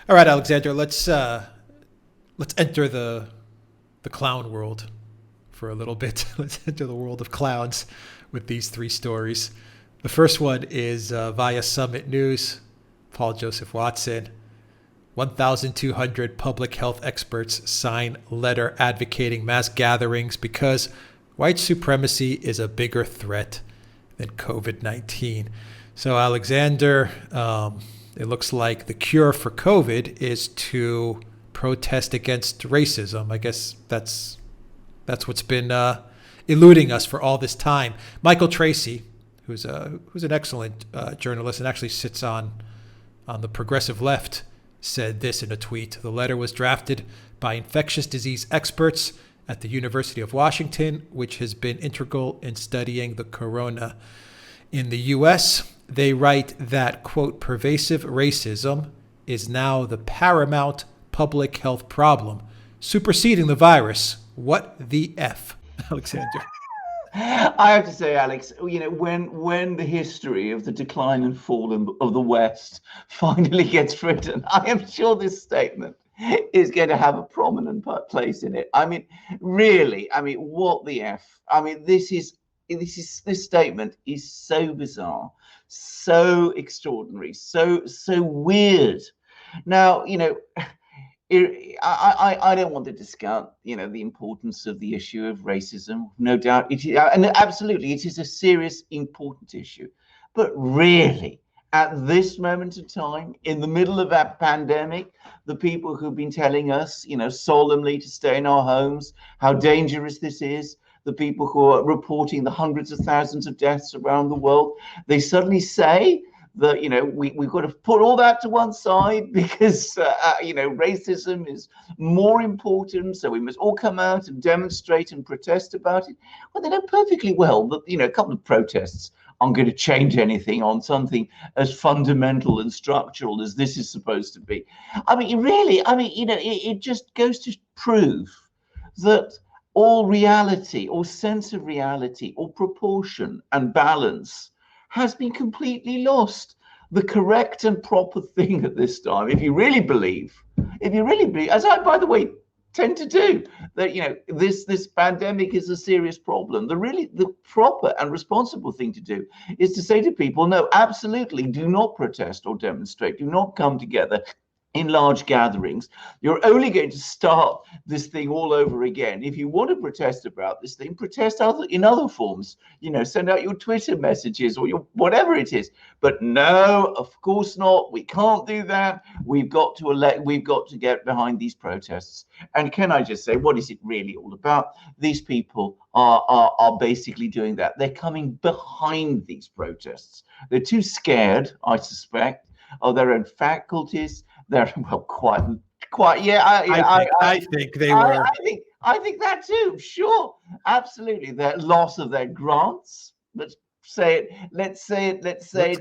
All right, Alexander, let's enter the clown world for a little bit. Let's enter the world of clowns with these three stories. The first one is via Summit News. Paul Joseph Watson. 1,200 public health experts sign letter advocating mass gatherings because white supremacy is a bigger threat than COVID-19. So, Alexander, it looks like the cure for COVID is to protest against racism. I guess that's what's been eluding us for all this time. Michael Tracy, who's an excellent journalist and actually sits on the progressive left, said this in a tweet. The letter was drafted by infectious disease experts at the University of Washington, which has been integral in studying the corona. In the U.S., they write that, quote, pervasive racism is now the paramount public health problem, superseding the virus. What the F, Alexander? I have to say, Alex, when the history of the decline and fall of the West finally gets written, I am sure this statement is going to have a prominent place in it. I mean, really, what the F? This statement is so bizarre, so extraordinary, so weird. Now, I don't want to discount, the importance of the issue of racism. No doubt it is, and absolutely, it is a serious, important issue. But really, at this moment in time, in the middle of that pandemic, the people who've been telling us, solemnly to stay in our homes, how dangerous this is, the people who are reporting the hundreds of thousands of deaths around the world, they suddenly say that we've got to put all that to one side because racism is more important, so we must all come out and demonstrate and protest about it. Well, they know perfectly well that a couple of protests aren't going to change anything on something as fundamental and structural as this is supposed to be. It just goes to prove that all reality, or sense of reality, or proportion and balance has been completely lost. The correct and proper thing at this time, if you really believe, as I, by the way, tend to do, that this pandemic is a serious problem, the proper and responsible thing to do is to say to people, no, absolutely, do not protest or demonstrate, do not come together in large gatherings. You're only going to start this thing all over again. If you want to protest about this thing, protest in other forms. Send out your Twitter messages or your whatever it is. But no, of course not. We can't do that. We've got to get behind these protests. And can I just say, what is it really all about? These people are basically doing that. They're coming behind these protests. They're too scared, I suspect, of their own faculties. They're quite. Yeah, I think they were. I think that too. Sure, absolutely. The loss of their grants. Let's say it. Let's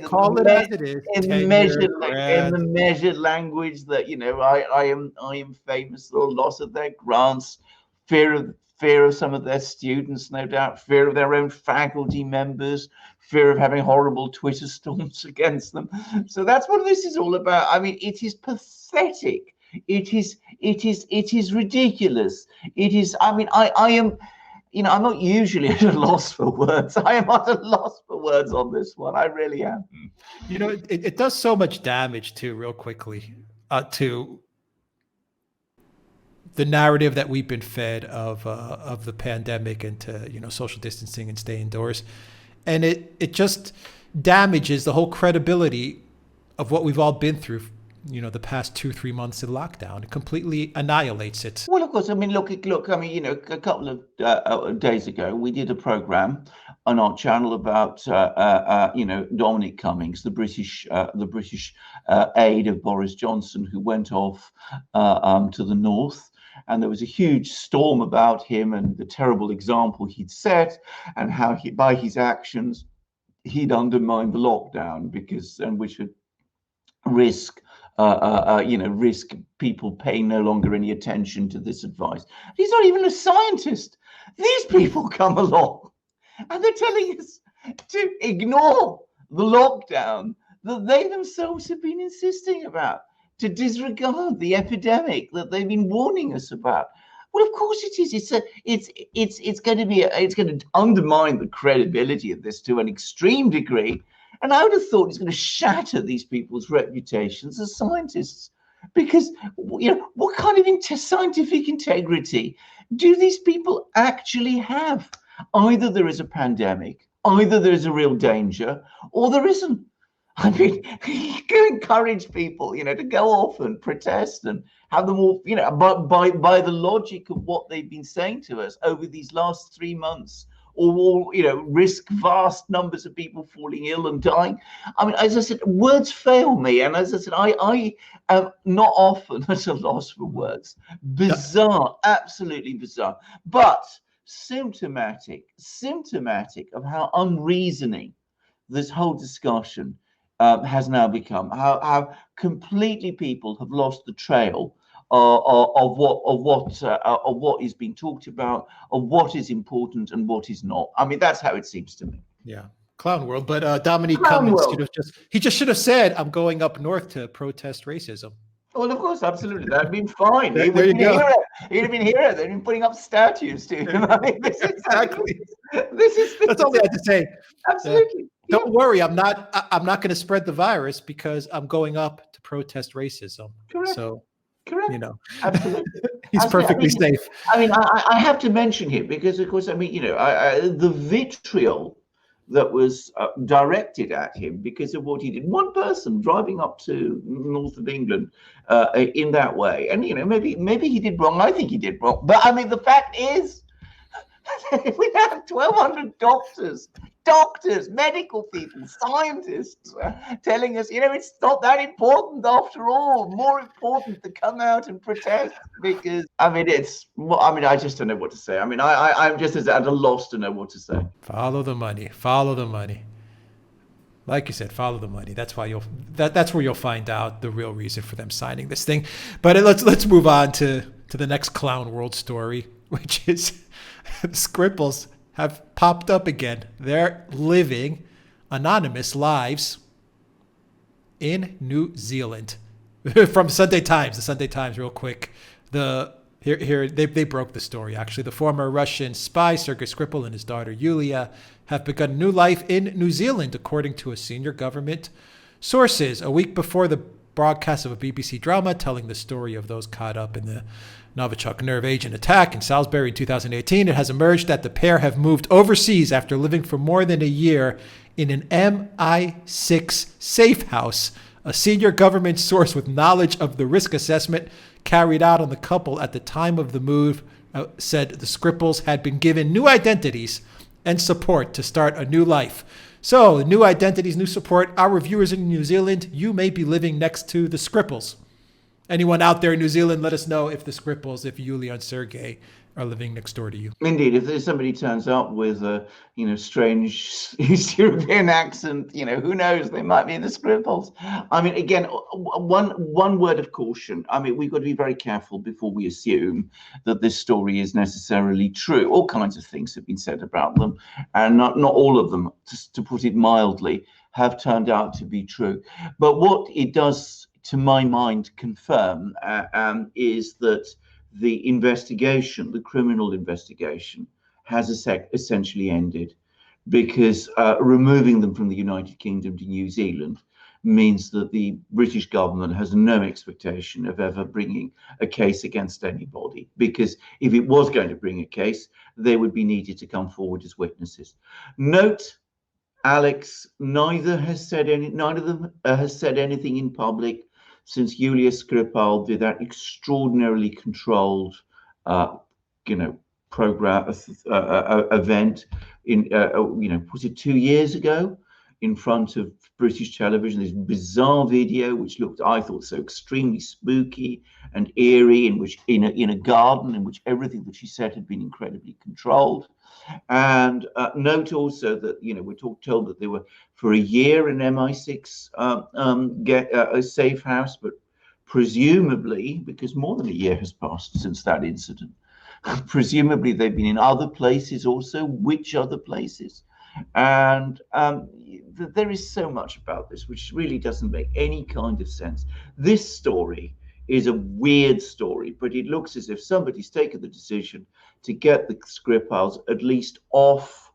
call it as it is. In the measured language that I am famous for. Loss of their grants, fear of some of their students, no doubt, fear of their own faculty members, fear of having horrible Twitter storms against them. So that's what this is all about. It is pathetic. It is ridiculous. It is. I am. I'm not usually at a loss for words. I am at a loss for words on this one. I really am. It does so much damage too, real quickly, to the narrative that we've been fed of the pandemic and to social distancing and stay indoors, and it just damages the whole credibility of what we've all been through. The past 2-3 months in lockdown. It completely annihilates it. Well, of course. Look. A couple of days ago, we did a program on our channel about Dominic Cummings, the British aide of Boris Johnson, who went off to the north. And there was a huge storm about him and the terrible example he'd set, and how by his actions he'd undermined the lockdown which would risk people paying no longer any attention to this advice. He's not even a scientist. These people come along and they're telling us to ignore the lockdown that they themselves have been insisting about. to disregard the epidemic that they've been warning us about? Well, of course it is. It's going to be it's going to undermine the credibility of this to an extreme degree, and I would have thought it's going to shatter these people's reputations as scientists, because what kind of scientific integrity do these people actually have? Either there is a pandemic, either there is a real danger, or there isn't. I mean, you encourage people, to go off and protest and have them all, by the logic of what they've been saying to us over these last 3 months, or risk vast numbers of people falling ill and dying. I mean, as I said, words fail me, and as I said, I am not often at a loss for words. Bizarre, absolutely bizarre, but symptomatic of how unreasoning this whole discussion has now become, how completely people have lost the trail of what is being talked about, of what is important and what is not. I mean, that's how it seems to me. Yeah, clown world. But Dominique Clown Cummings world. he just should have said, "I'm going up north to protest racism." Well, of course, absolutely. That'd been fine. There you go. He'd have been here. They've been putting up statues to him. I mean, this is Exactly. That's all they had to say. Absolutely. Don't worry, I'm not going to spread the virus because I'm going up to protest racism. Correct. So, correct. Absolutely. He's perfectly safe. I mean, I have to mention here because, of course, I mean, the vitriol that was directed at him because of what he did. One person driving up to north of England in that way, and maybe he did wrong. I think he did wrong, but I mean, the fact is, we have 1,200 doctors, medical people, scientists telling us, it's not that important after all. More important to come out and protest because, I mean, I just don't know what to say. I mean, I'm just at a loss to know what to say. Follow the money. Follow the money. Like you said, follow the money. That's why that's where you'll find out the real reason for them signing this thing. But let's move on to the next clown world story, which is the Skripals have popped up again. They're living anonymous lives in New Zealand. From Sunday Times, the Sunday Times, real quick. They broke the story, actually. The former Russian spy, Sergei Skripal, and his daughter, Yulia, have begun a new life in New Zealand, according to a senior government sources. A week before the broadcast of a BBC drama telling the story of those caught up in the Novichok nerve agent attack in Salisbury in 2018, it has emerged that the pair have moved overseas after living for more than a year in an MI6 safe house. A senior government source with knowledge of the risk assessment carried out on the couple at the time of the move said the Skripals had been given new identities and support to start a new life. So, new identities, new support. Our viewers in New Zealand, you may be living next to the Skripals. Anyone out there in New Zealand, let us know if the Skripals, if Yulia and Sergei are living next door to you. Indeed, if there's somebody turns up with a strange East European accent, who knows? They might be the Skripals. I mean, again, one word of caution. I mean, we've got to be very careful before we assume that this story is necessarily true. All kinds of things have been said about them, and not all of them, to put it mildly, have turned out to be true. But what it does, to my mind, confirm is that the investigation, the criminal investigation, has essentially ended, because removing them from the United Kingdom to New Zealand means that the British government has no expectation of ever bringing a case against anybody, because if it was going to bring a case, they would be needed to come forward as witnesses. Note, Alex, neither of them has said anything in public since Yulia Skripal did that extraordinarily controlled, program event in, was it 2 years ago, in front of British television? This bizarre video, which looked, I thought, so extremely spooky and eerie, in which in a garden in which everything that she said had been incredibly controlled. And note also that we're told that they were for a year in MI6 a safe house, but presumably, because more than a year has passed since that incident, presumably they've been in other places also. Which other places? And there is so much about this which really doesn't make any kind of sense. This story is a weird story, but it looks as if somebody's taken the decision to get the Skripals at least off,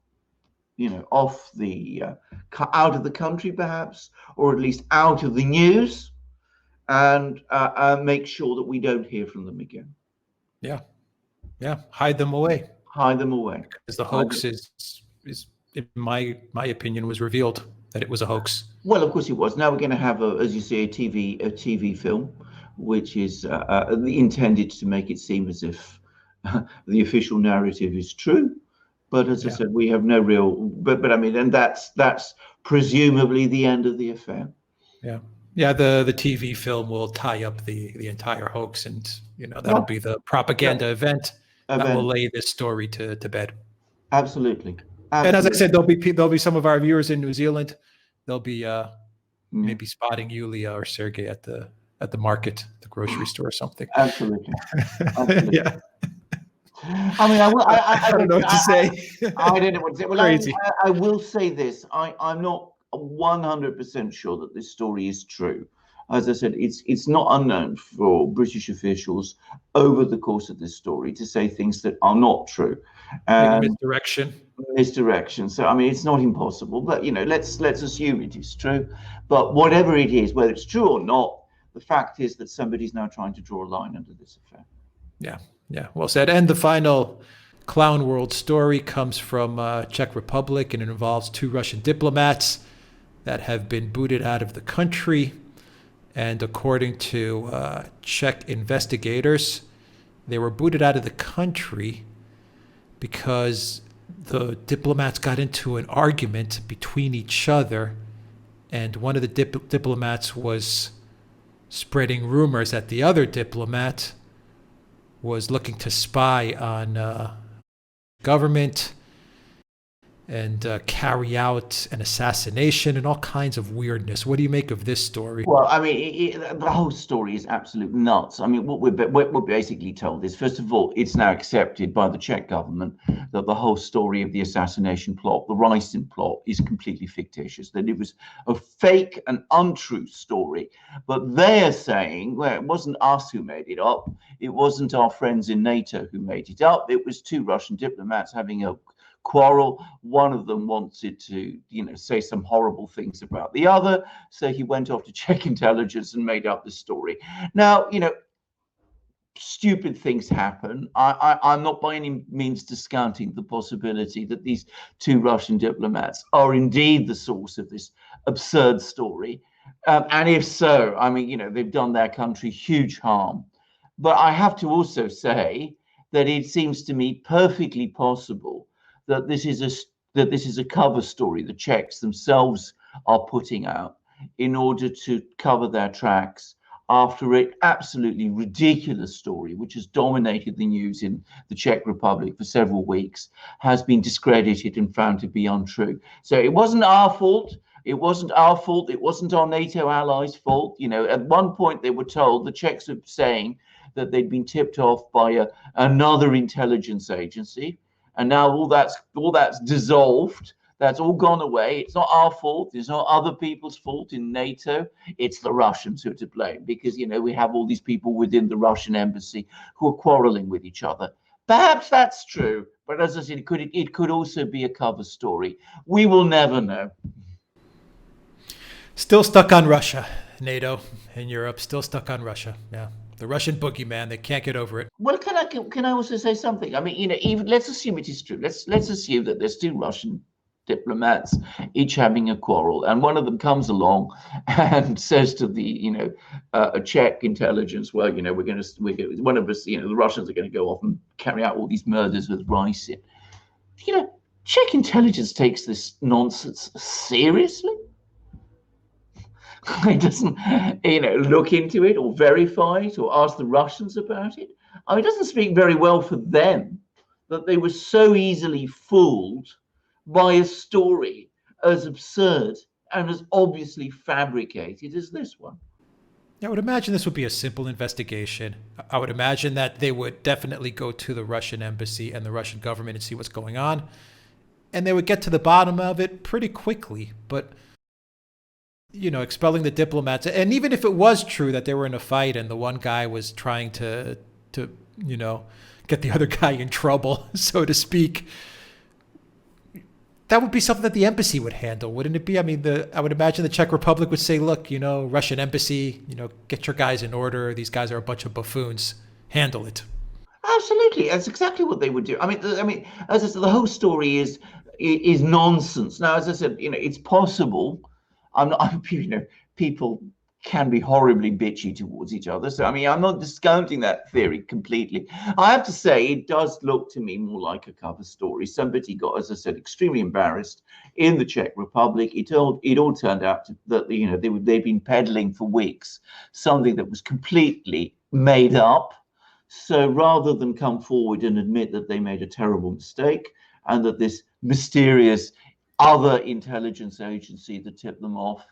off the out of the country, perhaps, or at least out of the news, and make sure that we don't hear from them again. Yeah, yeah, hide them away. Hide them away. Because the hoax is in my opinion, was revealed that it was a hoax. Well, of course it was. Now we're going to have, as you say, a TV film, which is intended to make it seem as if the official narrative is true. But as I said, we have no real. But I mean, and that's presumably the end of the affair. Yeah, yeah. The TV film will tie up the entire hoax, and that'll be the propaganda event that will lay this story to bed. Absolutely. And as I said, there'll be some of our viewers in New Zealand. They'll be maybe spotting Yulia or Sergey at the market, the grocery store, or something. Absolutely. Yeah. I mean, I don't know what to say. I don't know what to say. Well, Crazy. I will say this: I'm not 100% sure that this story is true. As I said, it's not unknown for British officials over the course of this story to say things that are not true. Misdirection. So I mean, it's not impossible, but let's assume it is true. But whatever it is, whether it's true or not, the fact is that somebody's now trying to draw a line under this affair. Yeah, well said. And the final Clown World story comes from Czech Republic, and it involves 2 Russian diplomats that have been booted out of the country. And according to Czech investigators, they were booted out of the country because the diplomats got into an argument between each other, and one of the diplomats was spreading rumors that the other diplomat was looking to spy on government and carry out an assassination and all kinds of weirdness. What do you make of this story? Well, I mean, the whole story is absolute nuts. I mean, what we're basically told is, first of all, it's now accepted by the Czech government that the whole story of the assassination plot, the Ricin plot, is completely fictitious, that it was a fake and untrue story. But they're saying, well, it wasn't us who made it up. It wasn't our friends in NATO who made it up. It was 2 Russian diplomats having a quarrel. One of them wanted to, say some horrible things about the other. So he went off to Czech intelligence and made up the story. Now, stupid things happen. I'm not by any means discounting the possibility that these 2 Russian diplomats are indeed the source of this absurd story. And if so, I mean, they've done their country huge harm. But I have to also say that it seems to me perfectly possible that this is a cover story the Czechs themselves are putting out in order to cover their tracks after an absolutely ridiculous story, which has dominated the news in the Czech Republic for several weeks, has been discredited and found to be untrue. So it wasn't our fault. It wasn't our fault. It wasn't our NATO allies' fault. At one point they were told, the Czechs were saying that they'd been tipped off by another intelligence agency. And now all that's dissolved. That's all gone away. It's not our fault. It's not other people's fault in NATO. It's the Russians who are to blame because, we have all these people within the Russian embassy who are quarreling with each other. Perhaps that's true. But as I said, it could also be a cover story. We will never know. Still stuck on Russia, NATO and Europe, still stuck on Russia. Yeah. The Russian boogeyman, they can't get over it. Well, can I also say something? I mean, even let's assume it is true. Let's assume that there's 2 Russian diplomats, each having a quarrel, and one of them comes along and says to the, a Czech intelligence, well, one of us, the Russians are going to go off and carry out all these murders with Ricin. Czech intelligence takes this nonsense seriously. It doesn't, look into it or verify it or ask the Russians about it. It doesn't speak very well for them that they were so easily fooled by a story as absurd and as obviously fabricated as this one. I would imagine this would be a simple investigation. I would imagine that they would definitely go to the Russian embassy and the Russian government and see what's going on. and they would get to the bottom of it pretty quickly. But, expelling the diplomats, and even if it was true that they were in a fight and the one guy was trying to get the other guy in trouble, so to speak, that would be something that the embassy would handle, wouldn't it be? I mean, I would imagine the Czech Republic would say, look, Russian embassy, get your guys in order. These guys are a bunch of buffoons. Handle it. Absolutely, that's exactly what they would do. I mean, as I said, the whole story is nonsense. Now, as I said, it's possible. People can be horribly bitchy towards each other. So, I mean, I'm not discounting that theory completely. I have to say, it does look to me more like a cover story. Somebody got, as I said, extremely embarrassed in the Czech Republic. It all turned out that they'd been peddling for weeks something that was completely made up. So rather than come forward and admit that they made a terrible mistake and that this mysterious other intelligence agency that tipped them off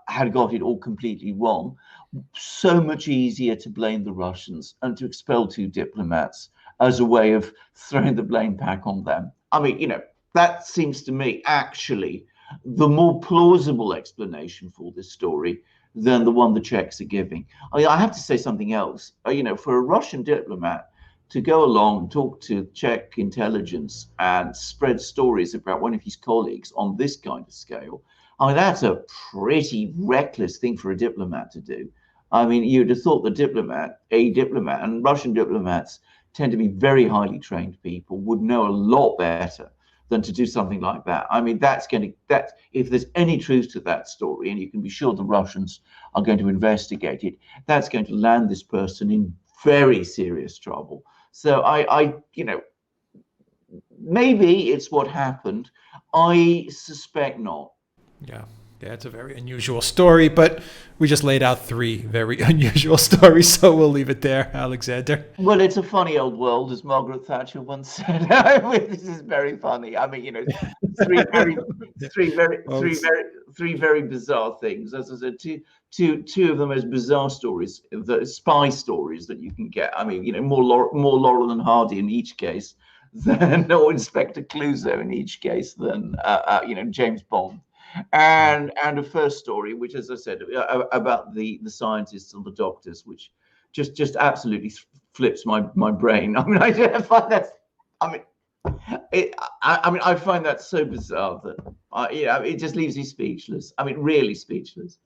had got it all completely wrong, so much easier to blame the Russians and to expel 2 diplomats as a way of throwing the blame back on them. I mean, that seems to me actually the more plausible explanation for this story than the one the Czechs are giving. I mean, I have to say something else. For a Russian diplomat to go along and talk to Czech intelligence and spread stories about one of his colleagues on this kind of scale, I mean, that's a pretty reckless thing for a diplomat to do. I mean, you'd have thought a diplomat, and Russian diplomats tend to be very highly trained people, would know a lot better than to do something like that. I mean, if there's any truth to that story, and you can be sure the Russians are going to investigate it, that's going to land this person in very serious trouble. So maybe it's what happened. I suspect not. Yeah, it's a very unusual story, but we just laid out 3 very unusual stories, so we'll leave it there, Alexander. Well, it's a funny old world, as Margaret Thatcher once said. This is very funny. I mean, 3 very bizarre things. As I said, two of the most bizarre stories, the spy stories that you can get. I mean, more Laurel and Hardy in each case than or Inspector Clouseau in each case than James Bond. And a first story, which, as I said, about the scientists and the doctors, which just absolutely flips my brain. I mean, I find that. I find that so bizarre that it just leaves me speechless. I mean, really speechless.